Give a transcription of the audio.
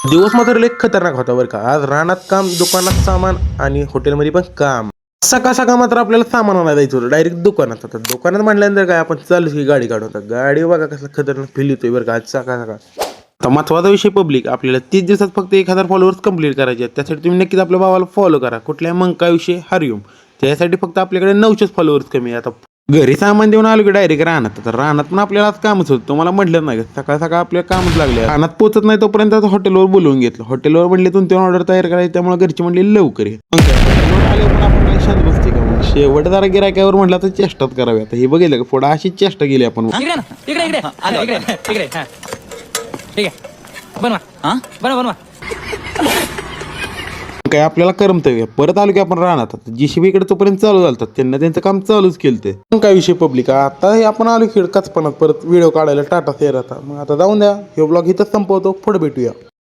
दिवस मात्र लय खतरनाक होता बरं का. आज रानात काम, दुकानात सामान आणि हॉटेलमध्ये पण काम. सकाळ सकाळ मात्र आपल्याला सामान आणायला जायचं होतं डायरेक्ट दुकानात. आता दुकानात म्हटल्यानंतर काय आपण चालूच की गाडी काढून. गाडी बघा कसं खतरनाक फील येतोय बरं का आज सकाळ सकाळ. तर महत्वाचा विषय पब्लिक, आपल्याला 30 दिवसात फक्त 1000 फॉलोअर्स कंप्लीट करायचे आहेत. त्यासाठी तुम्ही नक्कीच आपल्या भावाला फॉलो करा. कुठल्या मग काय विषय हरिओम. त्यासाठी फक्त आपल्याकडे 900 फॉलोअर्स कमी आहे. आता घरी सामान देऊन आलो की डायरेक्ट राहणार. तर राहणार पण आपल्याला आज कामच होतं. तुम्हाला म्हटलं नाही सकाळ सकाळ आपल्याला कामच लागले. राहणार पोहोचत नाही तोपर्यंत हॉटेलवर बोलवून घेतलं. हॉटेलवर म्हणले तुमची ऑर्डर तयार करायची, त्यामुळे घरची म्हणली लवकर ये. मग हॉटेलवर आल्यावर पण आपण काय शांत बसते का. मग शेवट जरा गिरायकावर म्हटलं तर चेष्टाच करावी. आता हे बघितलं का पुढे अशीच चेष्टा केली आपण. ठीक आहे बनवा काय आपल्याला करमतंय. परत आलो की आपण राहणार. जीसीबी इकडे तोपर्यंत चालू झालं, त्यांना त्यांचं काम चालूच केलं. मग काय विषय पब्लिक, आता हे आपण आलो खिडकाच पण परत व्हिडिओ काढायला टाटा शेअर. आता मग आता जाऊन द्या. हे ब्लॉग इथंच संपवतो. पुढे भेटूया.